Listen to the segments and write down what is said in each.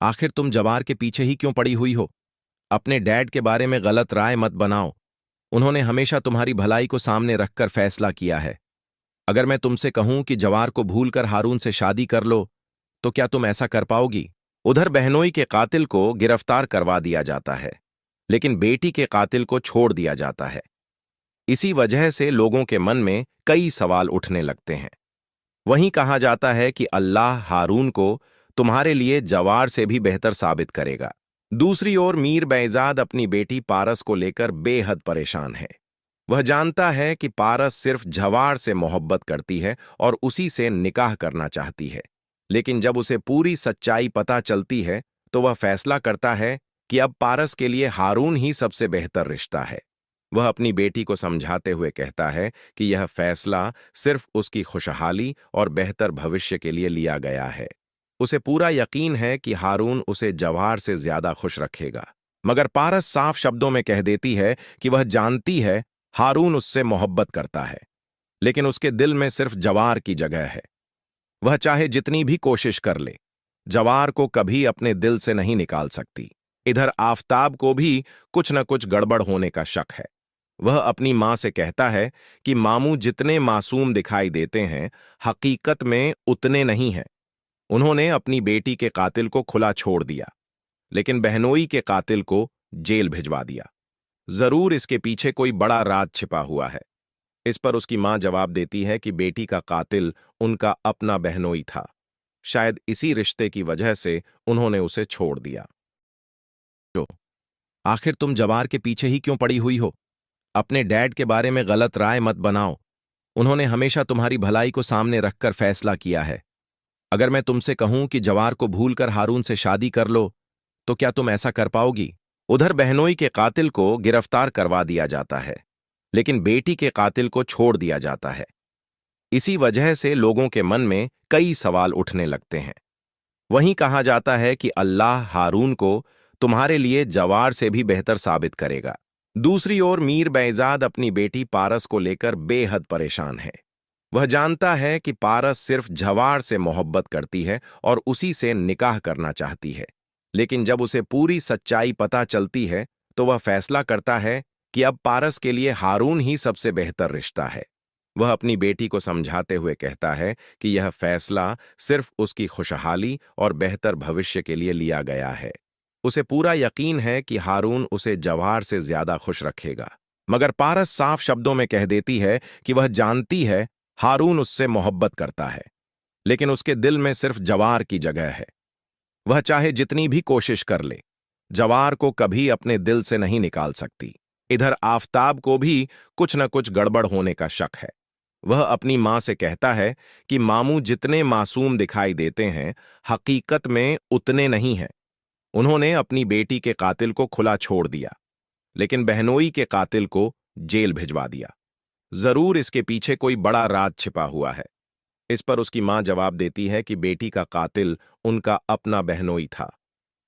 आखिर तुम जवार के पीछे ही क्यों पड़ी हुई हो? अपने डैड के बारे में गलत राय मत बनाओ। उन्होंने हमेशा तुम्हारी भलाई को सामने रखकर फैसला किया है। अगर मैं तुमसे कहूं कि जवार को भूलकर हारून से शादी कर लो, तो क्या तुम ऐसा कर पाओगी? उधर बहनोई के कातिल को गिरफ्तार करवा दिया जाता है, लेकिन बेटी के कातिल को छोड़ दिया जाता है। इसी वजह से लोगों के मन में कई सवाल उठने लगते हैं। वहीं कहा जाता है कि अल्लाह हारून को तुम्हारे लिए जवार से भी बेहतर साबित करेगा। दूसरी ओर मीर बैजाद अपनी बेटी पारस को लेकर बेहद परेशान है। वह जानता है कि पारस सिर्फ जवार से मोहब्बत करती है और उसी से निकाह करना चाहती है। लेकिन जब उसे पूरी सच्चाई पता चलती है, तो वह फैसला करता है कि अब पारस के लिए हारून ही सबसे बेहतर रिश्ता है। वह अपनी बेटी को समझाते हुए कहता है कि यह फैसला सिर्फ उसकी खुशहाली और बेहतर भविष्य के लिए लिया गया है। उसे पूरा यकीन है कि हारून उसे जवार से ज्यादा खुश रखेगा। मगर पारस साफ शब्दों में कह देती है कि वह जानती है हारून उससे मोहब्बत करता है, लेकिन उसके दिल में सिर्फ जवार की जगह है। वह चाहे जितनी भी कोशिश कर ले, जवार को कभी अपने दिल से नहीं निकाल सकती। इधर आफताब को भी कुछ न कुछ गड़बड़ होने का शक है। वह अपनी मां से कहता है कि मामू जितने मासूम दिखाई देते हैं, हकीकत में उतने नहीं हैं। उन्होंने अपनी बेटी के कातिल को खुला छोड़ दिया, लेकिन बहनोई के कातिल को जेल भिजवा दिया। जरूर इसके पीछे कोई बड़ा राज छिपा हुआ है। इस पर उसकी मां जवाब देती है कि बेटी का कातिल उनका अपना बहनोई था। शायद इसी रिश्ते की वजह से उन्होंने उसे छोड़ दिया। तो आखिर तुम जवार के पीछे ही क्यों पड़ी हुई हो? अपने डैड के बारे में गलत राय मत बनाओ। उन्होंने हमेशा तुम्हारी भलाई को सामने रखकर फैसला किया है। अगर मैं तुमसे कहूं कि जवार को भूलकर हारून से शादी कर लो, तो क्या तुम ऐसा कर पाओगी? उधर बहनोई के कातिल को गिरफ्तार करवा दिया जाता है, लेकिन बेटी के कातिल को छोड़ दिया जाता है। इसी वजह से लोगों के मन में कई सवाल उठने लगते हैं। वहीं कहा जाता है कि अल्लाह हारून को तुम्हारे लिए जवार से भी बेहतर साबित करेगा। दूसरी ओर मीर बैजाद अपनी बेटी पारस को लेकर बेहद परेशान है। वह जानता है कि पारस सिर्फ जवार से मोहब्बत करती है और उसी से निकाह करना चाहती है। लेकिन जब उसे पूरी सच्चाई पता चलती है, तो वह फैसला करता है कि अब पारस के लिए हारून ही सबसे बेहतर रिश्ता है। वह अपनी बेटी को समझाते हुए कहता है कि यह फैसला सिर्फ उसकी खुशहाली और बेहतर भविष्य के लिए लिया गया है। उसे पूरा यकीन है कि हारून उसे जवार से ज्यादा खुश रखेगा। मगर पारस साफ शब्दों में कह देती है कि वह जानती है हारून उससे मोहब्बत करता है, लेकिन उसके दिल में सिर्फ जवार की जगह है। वह चाहे जितनी भी कोशिश कर ले, जवार को कभी अपने दिल से नहीं निकाल सकती। इधर आफताब को भी कुछ न कुछ गड़बड़ होने का शक है। वह अपनी मां से कहता है कि मामू जितने मासूम दिखाई देते हैं, हकीकत में उतने नहीं हैं। उन्होंने अपनी बेटी के कातिल को खुला छोड़ दिया, लेकिन बहनोई के कातिल को जेल भिजवा दिया। जरूर इसके पीछे कोई बड़ा राज छिपा हुआ है। इस पर उसकी मां जवाब देती है कि बेटी का कातिल उनका अपना बहनोई था।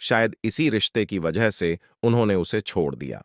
शायद इसी रिश्ते की वजह से उन्होंने उसे छोड़ दिया।